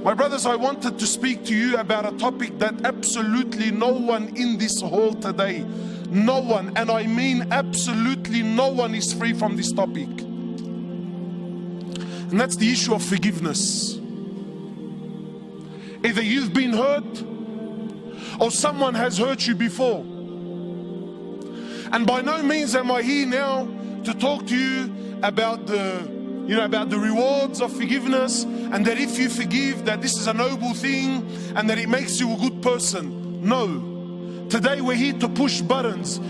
My brothers, I wanted to speak to you about a topic that absolutely no one in this hall today, no one, and I mean absolutely no one, is free from this topic. And that's the issue of forgiveness. Either you've been hurt or someone has hurt you before. And by no means am I here now to talk to you about the rewards of forgiveness, and that if you forgive, that this is a noble thing and that it makes you a good person. No. Today we're here to push buttons.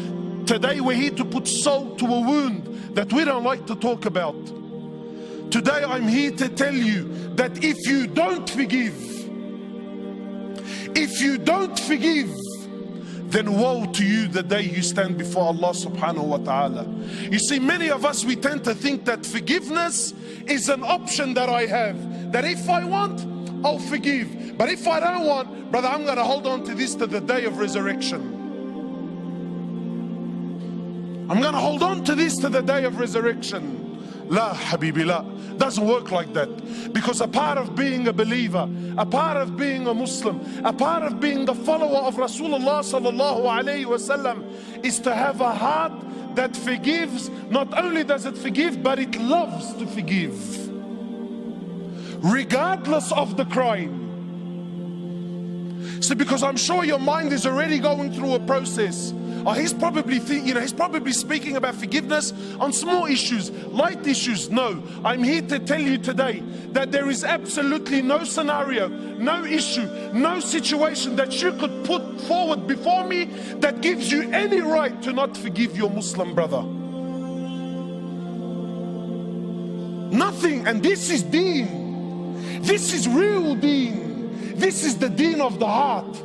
Today we're here to put salt to a wound that we don't like to talk about. Today I'm here to tell you that if you don't forgive, then woe to you the day you stand before Allah subhanahu wa ta'ala. You see, many of us, we tend to think that forgiveness is an option that I have. That if I want, I'll forgive. But if I don't want, brother, I'm going to hold on to this to the day of resurrection. I'm going to hold on to this to the day of resurrection. La habibi la. Doesn't work like that. Because a part of being a believer, a part of being a Muslim, a part of being the follower of Rasulullah sallallahu alayhi wasallam is to have a heart that forgives. Not only does it forgive, but it loves to forgive, regardless of the crime. So because I'm sure your mind is already going through a process. Oh, he's probably speaking about forgiveness on small issues, light issues. No, I'm here to tell you today that there is absolutely no scenario, no issue, no situation that you could put forward before me that gives you any right to not forgive your Muslim brother. Nothing. And this is deen. This is real deen. This is the deen of the heart.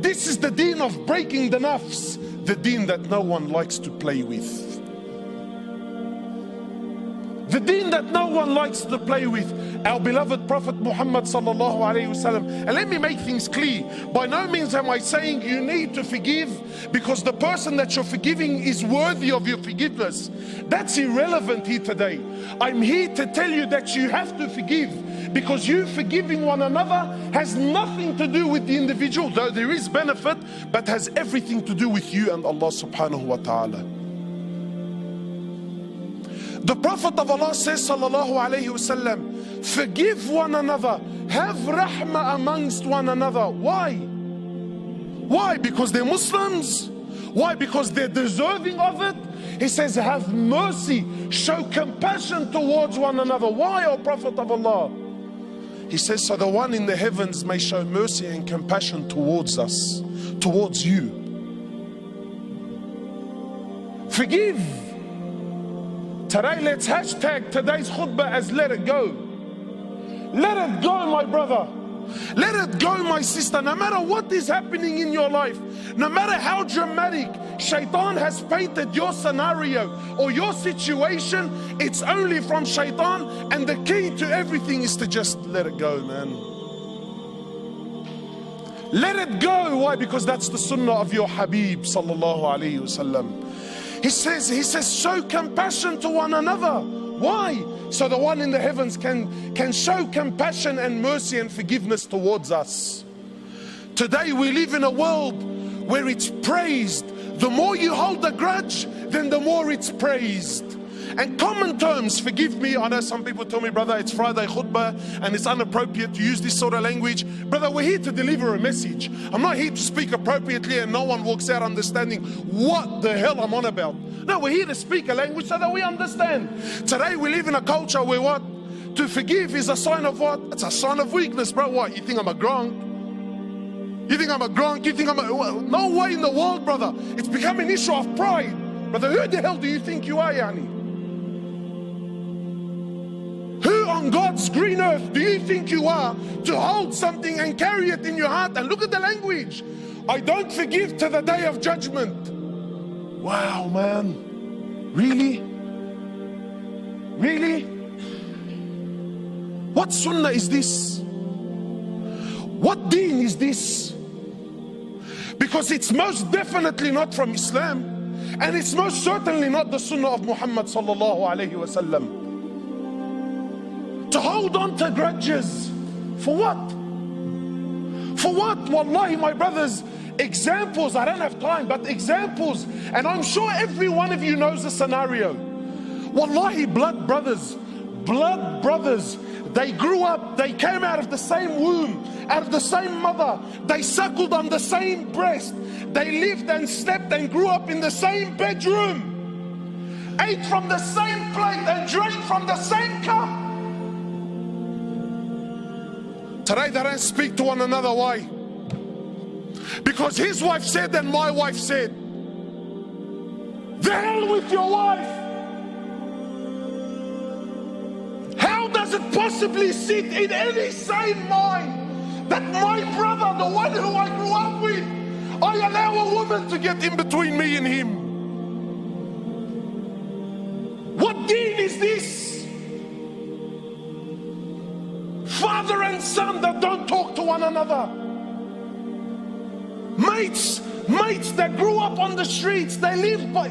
This is the deen of breaking the nafs. The deen that no one likes to play with. The deen that no one likes to play with. Our beloved Prophet Muhammad sallallahu alayhi wasallam. And let me make things clear. By no means am I saying you need to forgive because the person that you're forgiving is worthy of your forgiveness. That's irrelevant here today. I'm here to tell you that you have to forgive, because you forgiving one another has nothing to do with the individual, though there is benefit, but has everything to do with you and Allah subhanahu wa ta'ala. The Prophet of Allah says sallallahu alayhi wasallam, forgive one another, have rahmah amongst one another. Why? Why? Because they're Muslims? Why? Because they're deserving of it? He says, have mercy, show compassion towards one another. Why, O Prophet of Allah? He says, so the one in the heavens may show mercy and compassion towards us, towards you. Forgive. Today, let's hashtag today's khutbah as let it go. Let it go, my brother. Let it go, my sister. No matter what is happening in your life, no matter how dramatic shaitan has painted your scenario or your situation, it's only from shaitan, and the key to everything is to just let it go, man. Let it go. Why? Because that's the sunnah of your Habib sallallahu alayhi wasallam. He says, show compassion to one another. Why? So the one in the heavens can show compassion and mercy and forgiveness towards us. Today we live in a world where it's praised. The more you hold a grudge, then the more it's praised. And common terms, forgive me, I know some people tell me, brother, it's Friday khutbah and it's inappropriate to use this sort of language. Brother, we're here to deliver a message. I'm not here to speak appropriately and no one walks out understanding what the hell I'm on about. No, we're here to speak a language so that we understand. Today we live in a culture where what? To forgive is a sign of what? It's a sign of weakness, bro. What? You think I'm a gronk? You think I'm a gronk? You think I'm a... No way in the world, brother. It's become an issue of pride. Brother, who the hell do you think you are, Yani? Who on God's green earth do you think you are to hold something and carry it in your heart? And look at the language. I don't forgive to the day of judgment. Wow, man. Really? Really? What sunnah is this? What deen is this? Because it's most definitely not from Islam, and it's most certainly not the sunnah of Muhammad sallallahu alayhi wasallam. To hold on to grudges, for what? For what? Wallahi, my brothers, examples, I don't have time, but examples, and I'm sure every one of you knows the scenario. Wallahi, blood brothers, they grew up, they came out of the same womb, out of the same mother, they suckled on the same breast, they lived and slept and grew up in the same bedroom, ate from the same plate and drank from the same cup. Today they don't speak to one another. Why? Because his wife said and my wife said. The hell with your wife. How does it possibly sit in any sane mind that my brother, the one who I grew up with, I allow a woman to get in between me and him? What deen is this? Father and son that don't talk to one another. Mates that grew up on the streets, they lived by...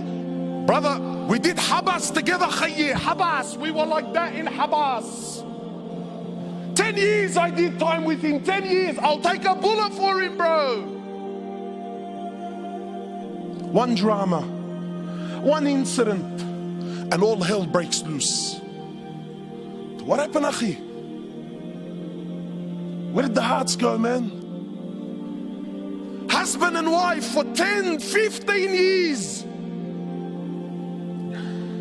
Brother, we did Habas together, Khayye, Habas. We were like that in Habas. 10 years I did time with him, 10 years. I'll take a bullet for him, bro. One drama, one incident, and all hell breaks loose. What happened, Akhi? Where did the hearts go, man? Husband and wife for 10, 15 years.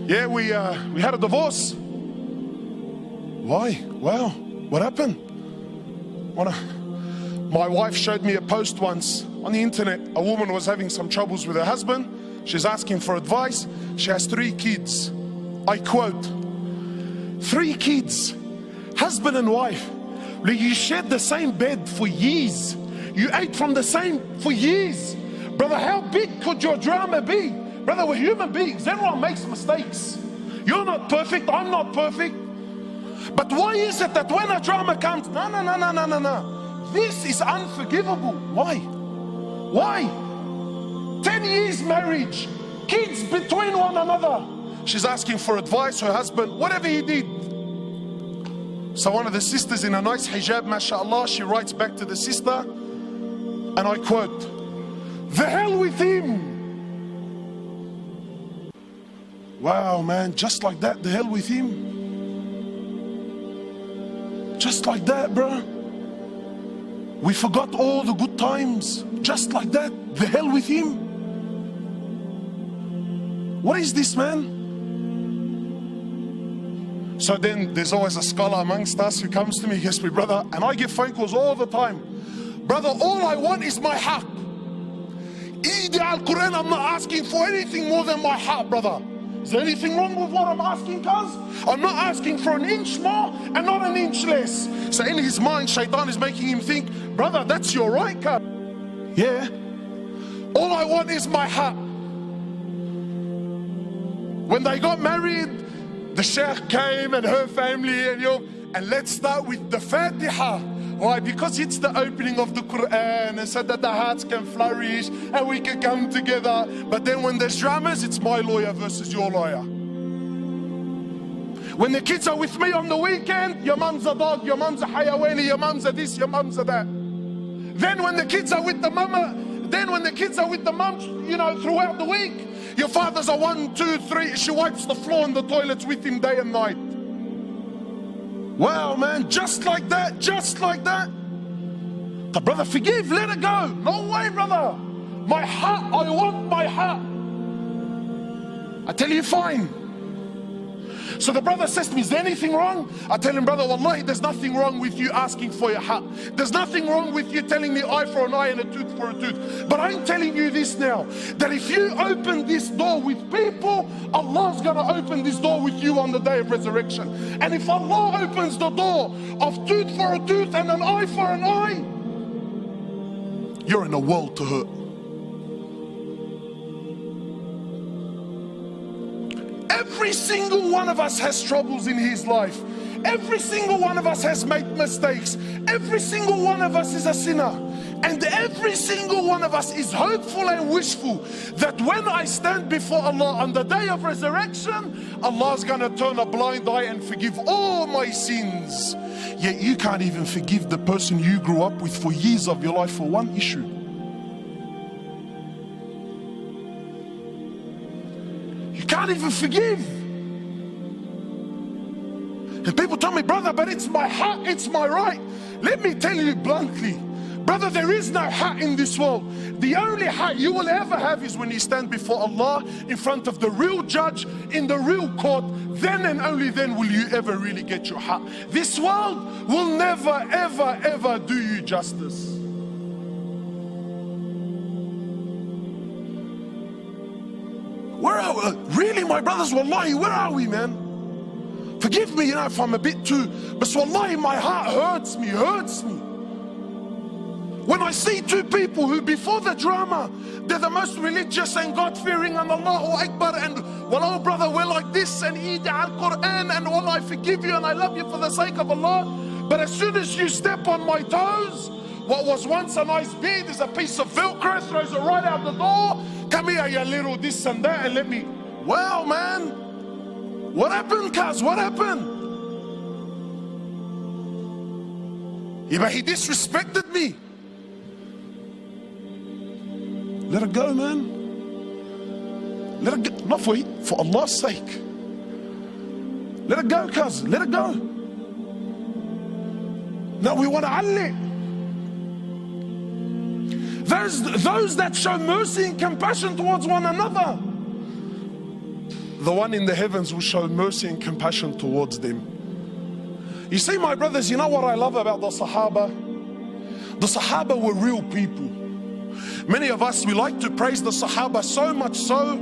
Yeah, we had a divorce. Why? Wow, what happened? My wife showed me a post once on the internet. A woman was having some troubles with her husband. She's asking for advice. She has 3 kids. I quote, 3 kids, husband and wife. You shared the same bed for years. You ate from the same for years. Brother, how big could your drama be? Brother, we're human beings. Everyone makes mistakes. You're not perfect. I'm not perfect. But why is it that when a drama comes, no. This is unforgivable. Why? Why? 10 years marriage, kids between one another. She's asking for advice, her husband, whatever he did. So one of the sisters in a nice hijab, mashallah, she writes back to the sister, and I quote, the hell with him. Wow, man, just like that, the hell with him. Just like that, bro. We forgot all the good times. Just like that, the hell with him. What is this, man? So then there's always a scholar amongst us who comes to me, yes, my brother, and I get phone calls all the time. Brother, all I want is my haq. Eid al-Quran, I'm not asking for anything more than my haq, brother. Is there anything wrong with what I'm asking, cuz? I'm not asking for an inch more and not an inch less. So in his mind, shaitan is making him think, brother, that's your right, cuz. Yeah. All I want is my haq. When they got married, the Sheikh came and her family and let's start with the Fatiha. Why? Because it's the opening of the Quran, and so that the hearts can flourish and we can come together. But then when there's dramas, it's my lawyer versus your lawyer. When the kids are with me on the weekend, your mum's a dog, your mum's a hayawani, your mum's a this, your mum's a that. Then when the kids are with the mama, mum, throughout the week, your father's a 1, 2, 3. She wipes the floor and the toilets with him day and night. Wow, man, just like that, just like that. The brother, forgive, let it go. No way, brother. My heart, I want my heart. I tell you, fine. So the brother says to me, is there anything wrong? I tell him, brother, wallahi, there's nothing wrong with you asking for your haq. There's nothing wrong with you telling me eye for an eye and a tooth for a tooth. But I'm telling you this now, that if you open this door with people, Allah's going to open this door with you on the day of resurrection. And if Allah opens the door of tooth for a tooth and an eye for an eye, you're in a world to hurt. Every single one of us has troubles in his life. Every single one of us has made mistakes. Every single one of us is a sinner. And every single one of us is hopeful and wishful that when I stand before Allah on the day of resurrection, Allah's going to turn a blind eye and forgive all my sins. Yet you can't even forgive the person you grew up with for years of your life for one issue. You can't even forgive. And people tell me, brother, but it's my heart, it's my right. Let me tell you bluntly, brother, there is no haq in this world. The only haq you will ever have is when you stand before Allah in front of the real judge in the real court. Then and only then will you ever really get your haq. This world will never, ever, ever do you justice. Where are we? Really, my brothers, wallahi, where are we, man? Forgive me, if I'm a bit too, but wallahi, my heart hurts me. When I see two people who before the drama, they're the most religious and God-fearing and Allahu Akbar and, well, oh brother, we're like this and eat al-Quran and Allah, I forgive you and I love you for the sake of Allah. But as soon as you step on my toes, what was once a nice beard is a piece of Velcro, throws it right out the door. Come here, you little this and that, and let me, well, man, what happened, cuz? What happened? Yeah, but he disrespected me. Let it go, man. Let it go. Not for Allah's sake. Let it go, cuz. Let it go. Now we want to Ali. Those that show mercy and compassion towards one another, the one in the heavens will show mercy and compassion towards them. You see, my brothers, you know what I love about the Sahaba? The Sahaba were real people. Many of us, we like to praise the Sahaba so much so,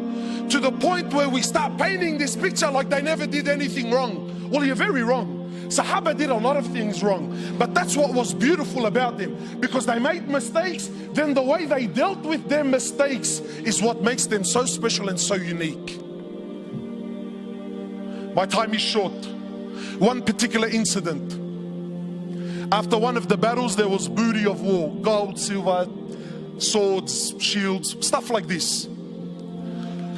to the point where we start painting this picture like they never did anything wrong. Well, you're very wrong. Sahaba did a lot of things wrong, but that's what was beautiful about them, because they made mistakes. Then the way they dealt with their mistakes is what makes them so special and so unique. My time is short. One particular incident. After one of the battles, there was booty of war, gold, silver, swords, shields, stuff like this.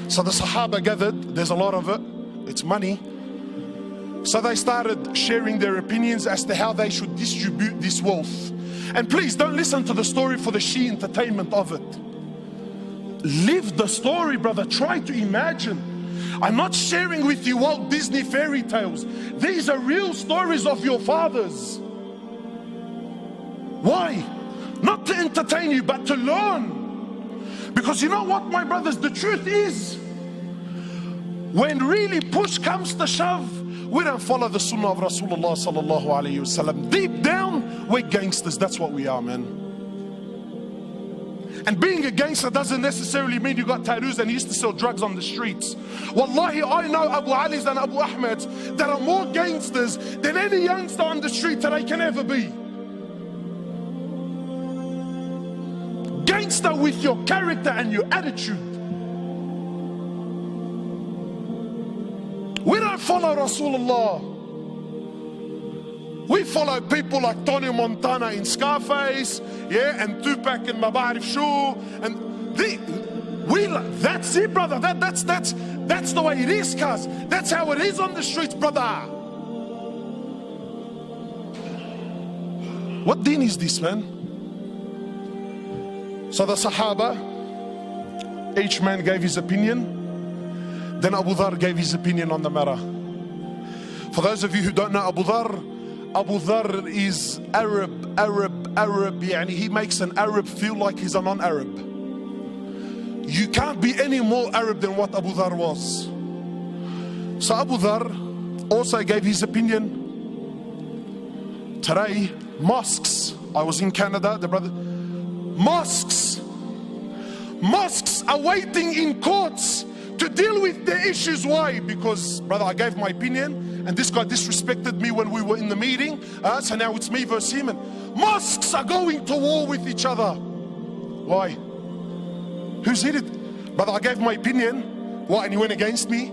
So the Sahaba gathered, there's a lot of it, it's money. So they started sharing their opinions as to how they should distribute this wealth. And please don't listen to the story for the sheer entertainment of it. Live the story, brother. Try to imagine. I'm not sharing with you Walt Disney fairy tales. These are real stories of your fathers. Why? Not to entertain you, but to learn. Because you know what, my brothers, the truth is, when really push comes to shove, we don't follow the sunnah of Rasulullah sallallahu alayhi wasallam. Deep down, we're gangsters. That's what we are, man. And being a gangster doesn't necessarily mean you got tattoos and you used to sell drugs on the streets. Wallahi, I know Abu Ali's and Abu Ahmed's that are more gangsters than any youngster on the street today can ever be. Gangster with your character and your attitude. We don't follow Rasulullah. We follow people like Tony Montana in Scarface, yeah, and Tupac in Mabarif Shoo, and that's it, brother. That's the way it is, cuz. That's how it is on the streets, brother. What deen is this, man? So the Sahaba, each man gave his opinion. Then Abu Dhar gave his opinion on the matter. For those of you who don't know Abu Dhar is Arab. Yani he makes an Arab feel like he's a non-Arab. You can't be any more Arab than what Abu Dhar was. So Abu Dhar also gave his opinion. Today, mosques. I was in Canada, the brother. Mosques are waiting in courts to deal with their issues. Why? Because, brother, I gave my opinion and this guy disrespected me when we were in the meeting, so now it's me versus him. And mosques are going to war with each other. Why? Who's hit it? Brother, I gave my opinion. What? And he went against me?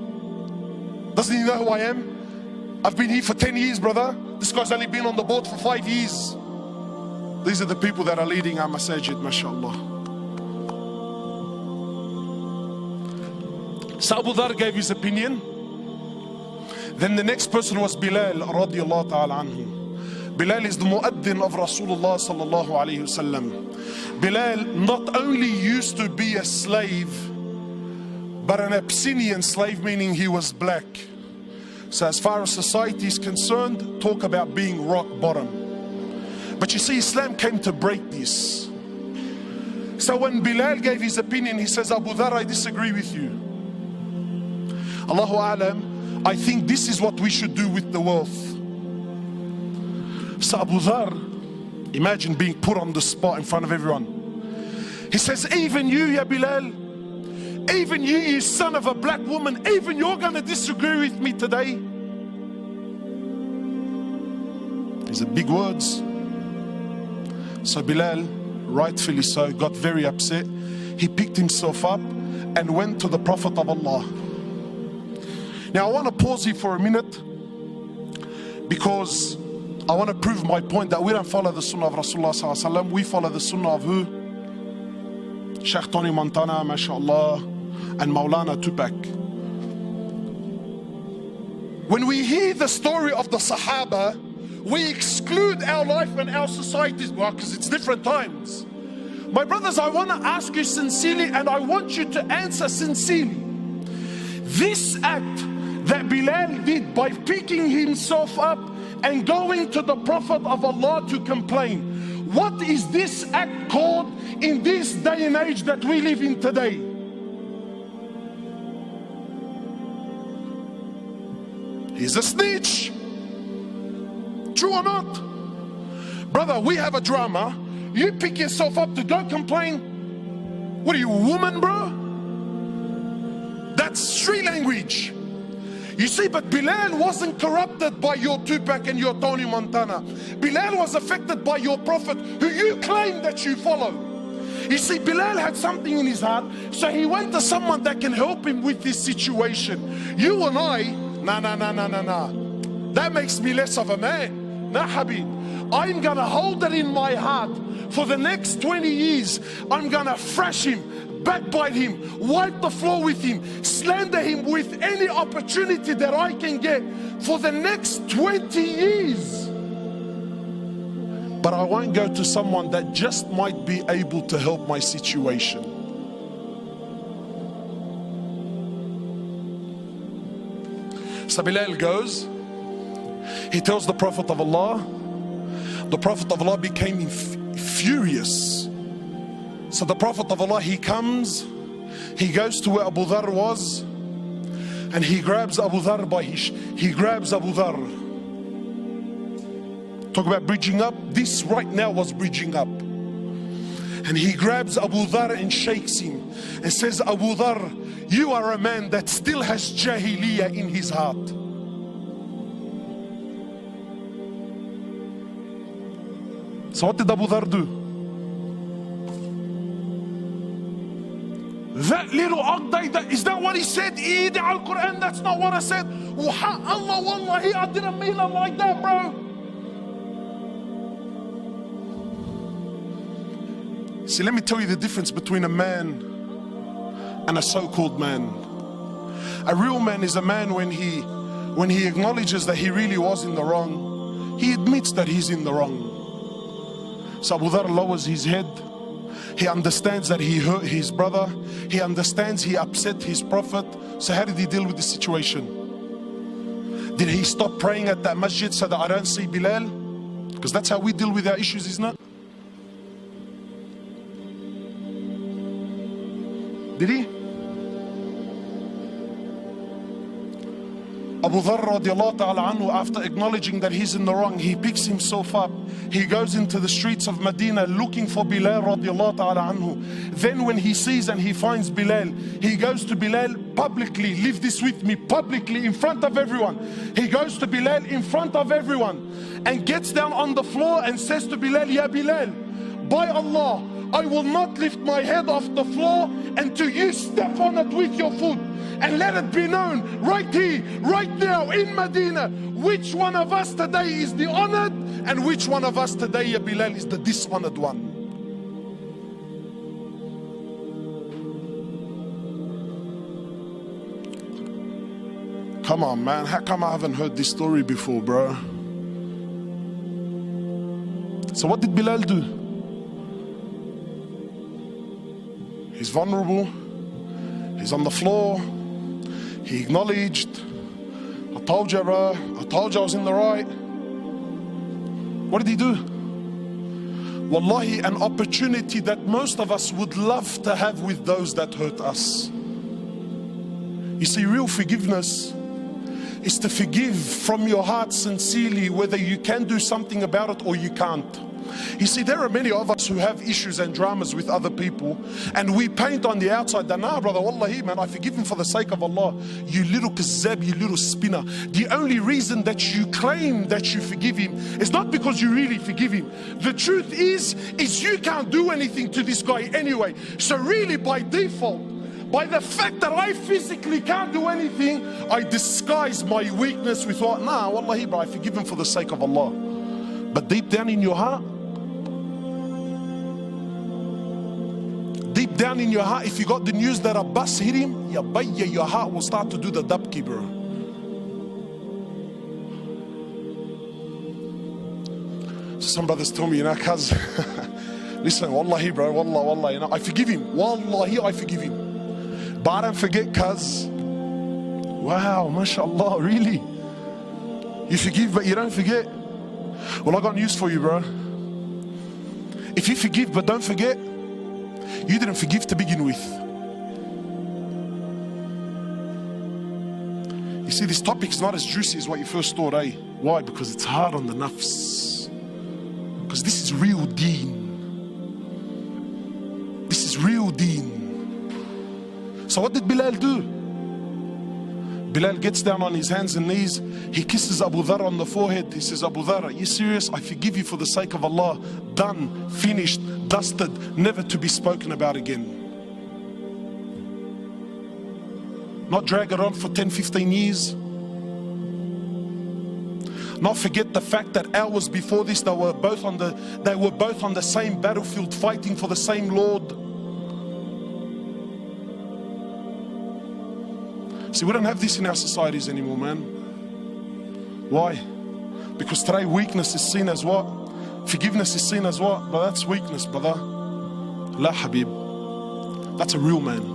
Doesn't he know who I am? I've been here for 10 years, brother. This guy's only been on the board for 5 years. These are the people that are leading our masajid, mashallah. So Abu Dhar gave his opinion. Then the next person was Bilal radiallahu ta'ala anhu. Bilal is the muaddin of Rasulullah sallallahu alayhi wasallam. Bilal not only used to be a slave, but an Abyssinian slave, meaning he was black. So as far as society is concerned, talk about being rock bottom. But you see, Islam came to break this. So when Bilal gave his opinion, he says, Abu Dhar, I disagree with you. Allahu A'lam, I think this is what we should do with the wealth. So Abu Dhar, imagine being put on the spot in front of everyone. He says, even you, ya Bilal, even you son of a black woman, even you're going to disagree with me today. These are big words. So Bilal, rightfully so, got very upset. He picked himself up and went to the Prophet of Allah. Now I want to pause here for a minute, because I want to prove my point that we don't follow the Sunnah of Rasulullah sallallahu alaihi wasallam. We follow the Sunnah of who? Sheikh Tony Montana, mashallah, and Maulana Tupac. When we hear the story of the Sahaba, we exclude our life and our societies, well, because it's different times. My brothers, I want to ask you sincerely, and I want you to answer sincerely. This act that Bilal did by picking himself up and going to the Prophet of Allah to complain, what is this act called in this day and age that we live in today? He's a snitch. True or not? Brother, we have a drama. You pick yourself up to go complain. What are you, a woman, bro? That's street language. You see, but Bilal wasn't corrupted by your Tupac and your Tony Montana. Bilal was affected by your Prophet, who you claim that you follow. You see, Bilal had something in his heart, so he went to someone that can help him with this situation. You and I, nah. That makes me less of a man. Nah, Habib. I'm gonna hold it in my heart for the next 20 years. I'm gonna thrash him, backbite him, wipe the floor with him, slander him with any opportunity that I can get for the next 20 years. But I won't go to someone that just might be able to help my situation. So Bilal goes, he tells the Prophet of Allah. The Prophet of Allah became furious. So the Prophet of Allah, he comes, he goes to where Abu Dhar was, and he grabs Abu Dhar he grabs Abu Dhar. Talk about bridging up. This right now was bridging up. And he grabs Abu Dhar and shakes him and says, Abu Dhar, you are a man that still has jahiliyyah in his heart. So what did Abu Dhar do? That little Aqday, is that what he said? Eid al-Quran, that's not what I said. Allah, wallahi, I didn't mean it like that, bro. See, let me tell you the difference between a man and a so-called man. A real man is a man when he acknowledges that he really was in the wrong. He admits that he's in the wrong. So Abu Dhar lowers his head. He understands that he hurt his brother. He understands he upset his Prophet. So how did he deal with the situation? Did he stop praying at that masjid so that I don't see Bilal? Because that's how we deal with our issues, isn't it? Did he? Abu Dhar radiallahu ta'ala anhu, after acknowledging that he's in the wrong, he picks himself up. He goes into the streets of Medina looking for Bilal radiallahu ta'ala anhu. Then when he sees and he finds Bilal, he goes to Bilal publicly. Leave this with me, publicly, in front of everyone. He goes to Bilal in front of everyone and gets down on the floor and says to Bilal, Ya Bilal, by Allah, I will not lift my head off the floor until you step on it with your foot. And let it be known right here, right now in Medina, which one of us today is the honored and which one of us today, Ya Bilal, is the dishonored one. Come on, man. How come I haven't heard this story before, bro? So what did Bilal do? He's vulnerable. He's on the floor. He acknowledged, I told you, bro. I told you I was in the right. What did he do? Wallahi, an opportunity that most of us would love to have with those that hurt us. You see, real forgiveness is to forgive from your heart sincerely, whether you can do something about it or you can't. You see, there are many of us who have issues and dramas with other people, and we paint on the outside that, nah brother, wallahi man, I forgive him for the sake of Allah. You little kazzab, you little spinner. The only reason that you claim that you forgive him is not because you really forgive him. The truth is you can't do anything to this guy anyway. So really, by default, by the fact that I physically can't do anything, I disguise my weakness with what? Nah, wallahi bro, I forgive him for the sake of Allah. But deep down in your heart, deep down in your heart, if you got the news that a bus hit him, ya bayya, your heart will start to do the dabki, bro. Some brothers tell me, you know, cuz, listen, wallahi bro, wallah, you know, I forgive him. Wallahi, I forgive him. But I don't forget, cuz. Wow, mashallah, really? You forgive but you don't forget? Well, I got news for you, bro. If you forgive but don't forget, you didn't forgive to begin with. You see, this topic is not as juicy as what you first thought, eh? Why? Because it's hard on the nafs. Because this is real deen. This is real deen. So what did Bilal do? Bilal gets down on his hands and knees. He kisses Abu Dhar on the forehead. He says, Abu Dhar, are you serious? I forgive you for the sake of Allah. Done, finished, dusted, never to be spoken about again. Not drag it on for 10, 15 years. Not forget the fact that hours before this, they were both on the same battlefield fighting for the same Lord. See, we don't have this in our societies anymore, man. Why? Because today weakness is seen as what? Forgiveness is seen as what? But that's weakness, brother. La Habib. That's a real man.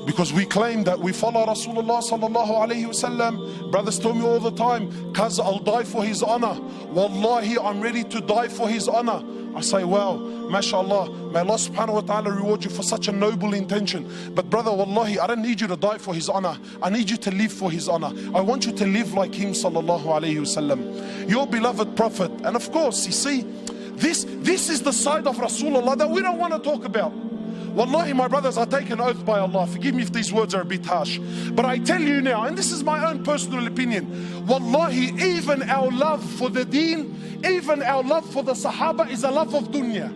Because we claim that we follow Rasulullah sallallahu alayhi wasallam. Brothers tell me all the time, cuz I'll die for his honor. Wallahi, I'm ready to die for his honor. I say, well, mashallah, may Allah subhanahu wa ta'ala reward you for such a noble intention. But brother, wallahi, I don't need you to die for his honor. I need you to live for his honor. I want you to live like him sallallahu alayhi wasallam, your beloved prophet. And of course, you see, this is the side of Rasulullah that we don't want to talk about. Wallahi, my brothers, I take an oath by Allah. Forgive me if these words are a bit harsh. But I tell you now, and this is my own personal opinion, wallahi, even our love for the deen, even our love for the Sahaba is a love of dunya.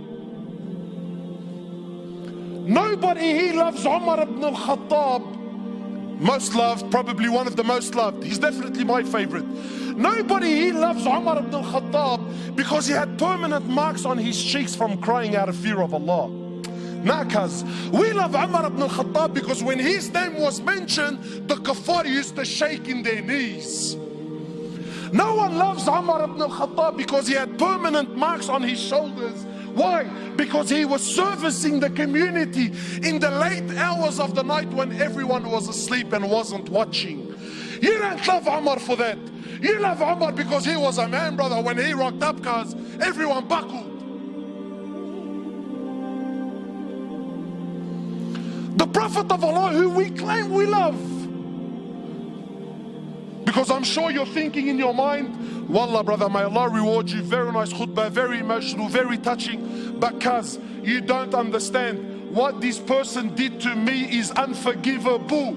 Nobody here loves Umar ibn al-Khattab. Most loved, probably one of the most loved. He's definitely my favorite. Nobody here loves Umar ibn al-Khattab because he had permanent marks on his cheeks from crying out of fear of Allah. Nakas. We love Umar ibn al-Khattab because when his name was mentioned, the kuffar used to shake in their knees. No one loves Umar ibn al-Khattab because he had permanent marks on his shoulders. Why? Because he was servicing the community in the late hours of the night when everyone was asleep and wasn't watching. You don't love Umar for that. You love Umar because he was a man, brother. When he rocked up, cars, everyone buckled. The Prophet of Allah who we claim we love. Because I'm sure you're thinking in your mind, wallah brother, may Allah reward you, very nice khutbah, very emotional, very touching, but cuz you don't understand, what this person did to me is unforgivable.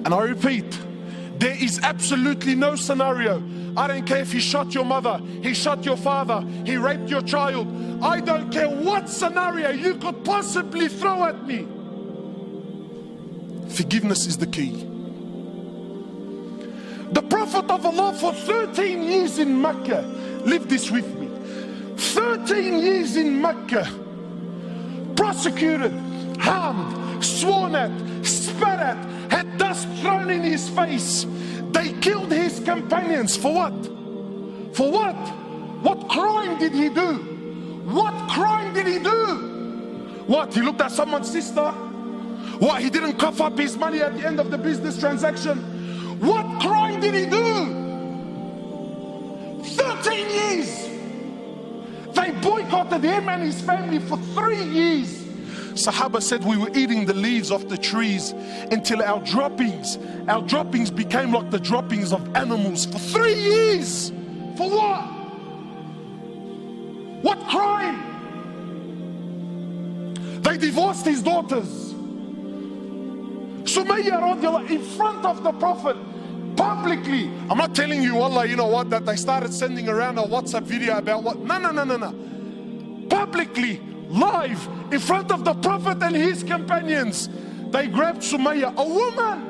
And I repeat, there is absolutely no scenario. I don't care if he shot your mother, he shot your father, he raped your child. I don't care what scenario you could possibly throw at me. Forgiveness is the key. The Prophet of Allah for 13 years in Mecca, live this with me, 13 years in Mecca, prosecuted, harmed, sworn at, spat at, had dust thrown in his face, They killed his companions. For what? For what? What crime did he do? What crime did he do? What? He looked at someone's sister? What? He didn't cough up his money at the end of the business transaction? What crime did he do? 13 years. They boycotted him and his family for 3 years. Sahaba said we were eating the leaves off the trees until our droppings became like the droppings of animals for 3 years. For what? What crime? They divorced his daughters. Sumayya radiallahu in front of the Prophet, publicly. I'm not telling you, Allah, you know what, that they started sending around a WhatsApp video about what. No. Publicly, live, in front of the Prophet and his companions, they grabbed Sumayya, a woman.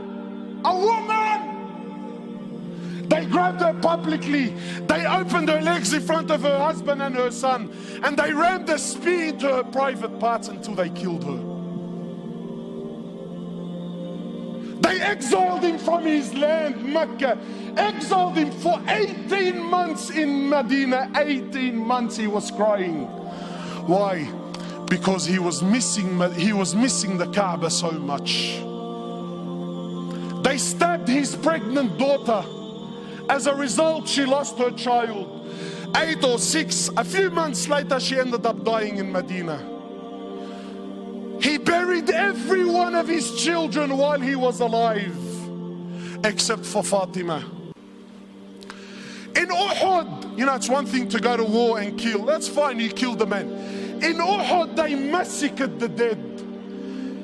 They grabbed her publicly. They opened her legs in front of her husband and her son, and they rammed a spear into her private parts until they killed her. They exiled him from his land, Mecca. Exiled him for 18 months in Medina. 18 months he was crying. Why? Because he was missing the Kaaba so much. They stabbed his pregnant daughter. As a result, she lost her child. 8 or 6, a few months later, she ended up dying in Medina. He buried every one of his children while he was alive, except for Fatima. In Uhud, you know, it's one thing to go to war and kill. That's fine, you killed the man. In Uhud, they massacred the dead.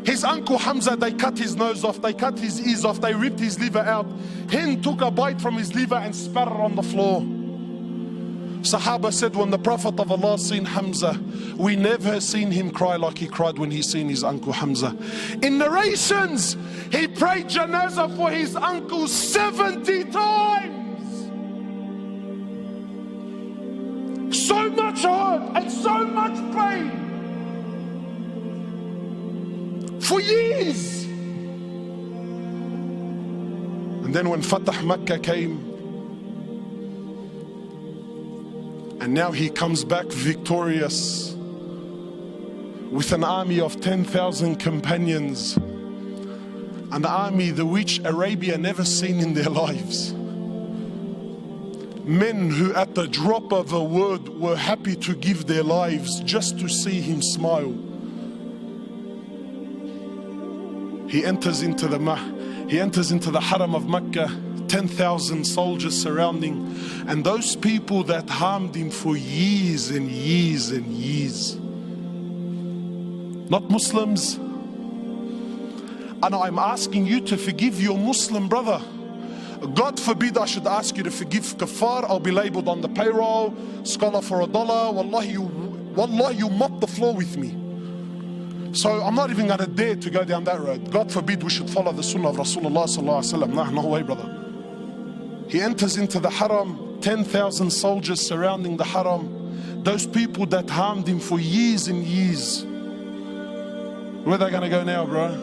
His uncle Hamza, they cut his nose off, they cut his ears off, they ripped his liver out. Hind took a bite from his liver and spat it on the floor. Sahaba said when the Prophet of Allah seen Hamza, we never seen him cry like he cried when he seen his uncle Hamza. In narrations, he prayed janazah for his uncle 70 times. So much hurt and so much pain. For years. And then when Fatah Makkah came, and now he comes back victorious with an army of 10,000 companions, an army the which Arabia never seen in their lives. Men who at the drop of a word were happy to give their lives just to see him smile. He enters into the Haram of Mecca, 10,000 soldiers surrounding, and those people that harmed him for years and years and years. Not Muslims. And I'm asking you to forgive your Muslim brother. God forbid I should ask you to forgive kafar. I'll be labeled on the payroll, scholar for $1. Wallahi, you mop the floor with me. So I'm not even going to dare to go down that road. God forbid we should follow the sunnah of Rasulullah sallallahu alaihi wasallam. No way, brother. He enters into the haram, 10,000 soldiers surrounding the haram. Those people that harmed him for years and years. Where are they going to go now, bro?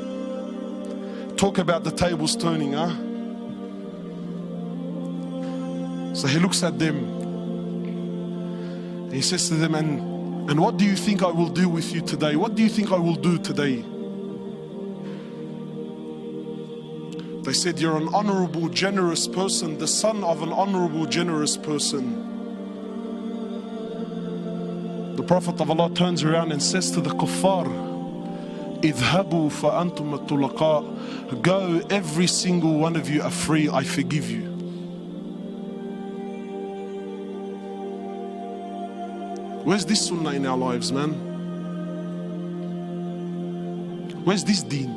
Talk about the tables turning, huh? So he looks at them. He says to them, and what do you think I will do with you today? What do you think I will do today? They said, you're an honorable, generous person, the son of an honorable, generous person. The Prophet of Allah turns around and says to the kuffar, idhabu fa antum at-tulaqa. Go, every single one of you are free, I forgive you. Where's this sunnah in our lives, man? Where's this deen?